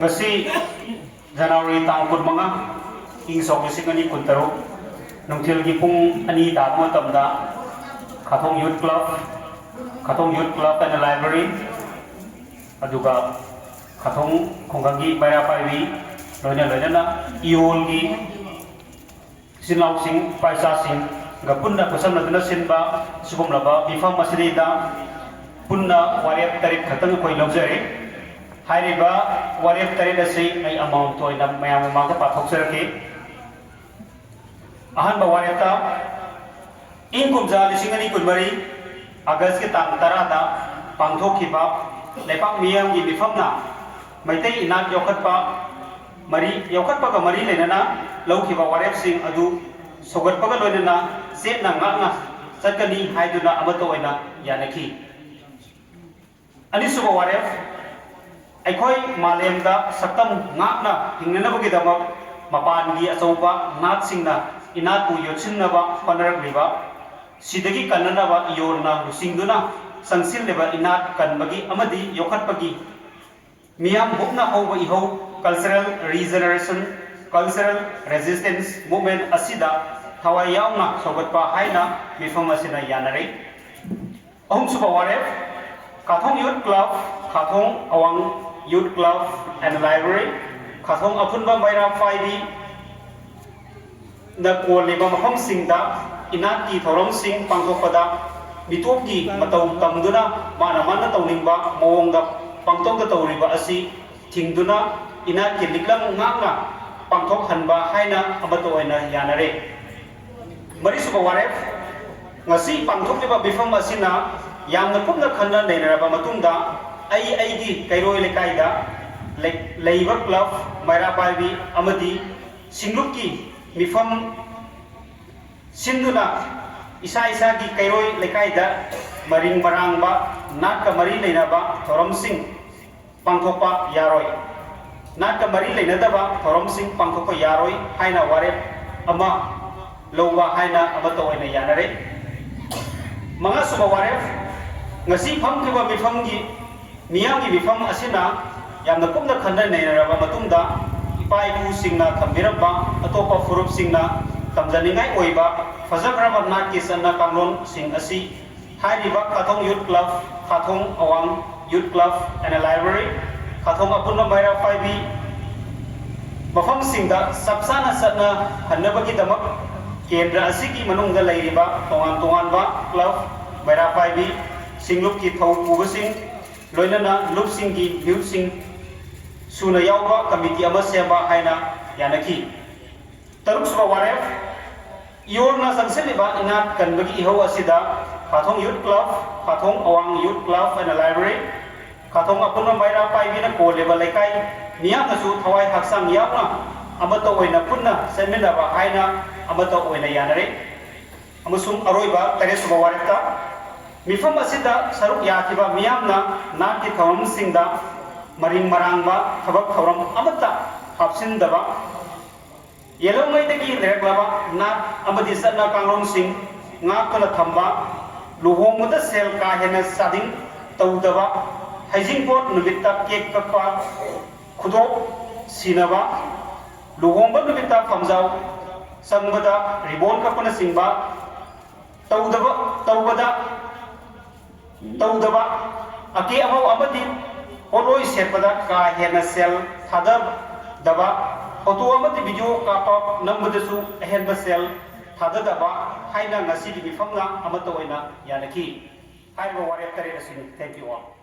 Ngasi January tang kunmanga ing sok lising ani kuntaro nungtil gi pung ani ta mo tamda Khathong Youth Club and Library aduga Khathong khonggangi baira paiwi loina na iol gi sinau sing paisa sing ga punna kusam na dana sinba subum laba bifam masrida punna wariat tarik khatang koi lobjare हाइरिबा वारेप तरीदा से आई amount तो इना मयाम मांग पाथोक सरके अहन बवारेता इनकुम जा लिसिंगनी कुनमरी अगस्त के तांग तरादा पांगथोखिबा लेपाक मियाम की बिफमना मैतै इनाक योखतपा का मरी लेनना लौखिबा वारेप सिंग अदु सोगतपगा लोइनना सेटना ngakna चटकनी हाइदुना अमतो ओइना यानखी अनिसुबा वारेप अखोई मालेमदा सक्तम ngakna hingnabagidamak mapangi achouba natsingna inatu yotsinaba panaragliba sidagi kannanaba yorna lusingduna sangsileba inat kanbagi amadi yokhatpagi miyam bukna hoba iho cultural regeneration cultural resistance movement asida thawai yauna sogatpa haina mifam asina yanare ahum suba waref Khathong Youth Club Khathong Awang Youth Club and Library Khathong Apunba Baira Faibi na Kualiba Maham Singda Inati Thorom Sing Pangtopada Bituki Matau Tamduna Mana Taunimba Mawonga Pangtok Tauriba Asi Tingduna Inati Liklam Nganga Pangtok Hanba Haina Abatoina Yanare Marisuba Waref Ngasi Pangtok Liba Bifam Asina Yang Napumna Khanda Nairaba Matunda I कैरोय लेकाइदा लेइबा club Myra पाइबी अमदी सिंगलुकी मिफम सिंदुना इसा की कैरोय लेकाइदा मरिंग मरांगबा नाट का मरी लेनाबा theorem Singh पांथोपा यारोय नाट का मरी लेनदबा theorem Singh पांथोपा यारोय हाइना वारे अमा लौबा हाइना अमतो ओइना यानरे मंगा सुबा वारे ngasi famkiba mifamgi miyamgi bifam asina yamna kumna khanda nairaba matungda ipa ipu singna thambiraba atopa furup singna tamjaningai oiba fajakraba nakki sanna kamron sing asi hairiba Khathong Youth Club Khathong Awang Youth Club and a Library Khathong Apunna Baira Faibi mafam singda sabsana satna hannabagi damak kendra asigi manungda leiriba tongan ba club Baira Faibi Singlup ki thau ubasing loinana lupsing ki youthsing suna yauba committee ama seba haina yanaki taruk suba waref yorna sangseliba inat kanbagi iho asida Khathong Youth Club Khathong Awang Youth Club and a Library Khathong Apunna Baira Paibina ko level lekai miyam nasu thawai haksang yauna amato oina punna seminaba haina amato oina yanare amusum aroiba tare suba warefta Mifam asida saruk yakiba miyamna naki thawam singda maring marangba thabak thawram amata hapsindaba yelomai dagi leglaba nat amadi satna kangron sing ngakala thamba luhongmuda sel ka hena sading tawdaba hajing pot nubitta cake kakpa khudo sinaba luhongba nubitta phamjau sangbada ribon kapana singba tawbada तौदबा अके अमौ अमदी होलोई सेपदा का हेना सेल थादब दबा photo अमदी video कापा नंबदसु अहेनबा सेल थाददबा हाइना ngasi gi bifamna amato oina yanaki हाइबा वारे तरे रसिन थैंक यू ऑल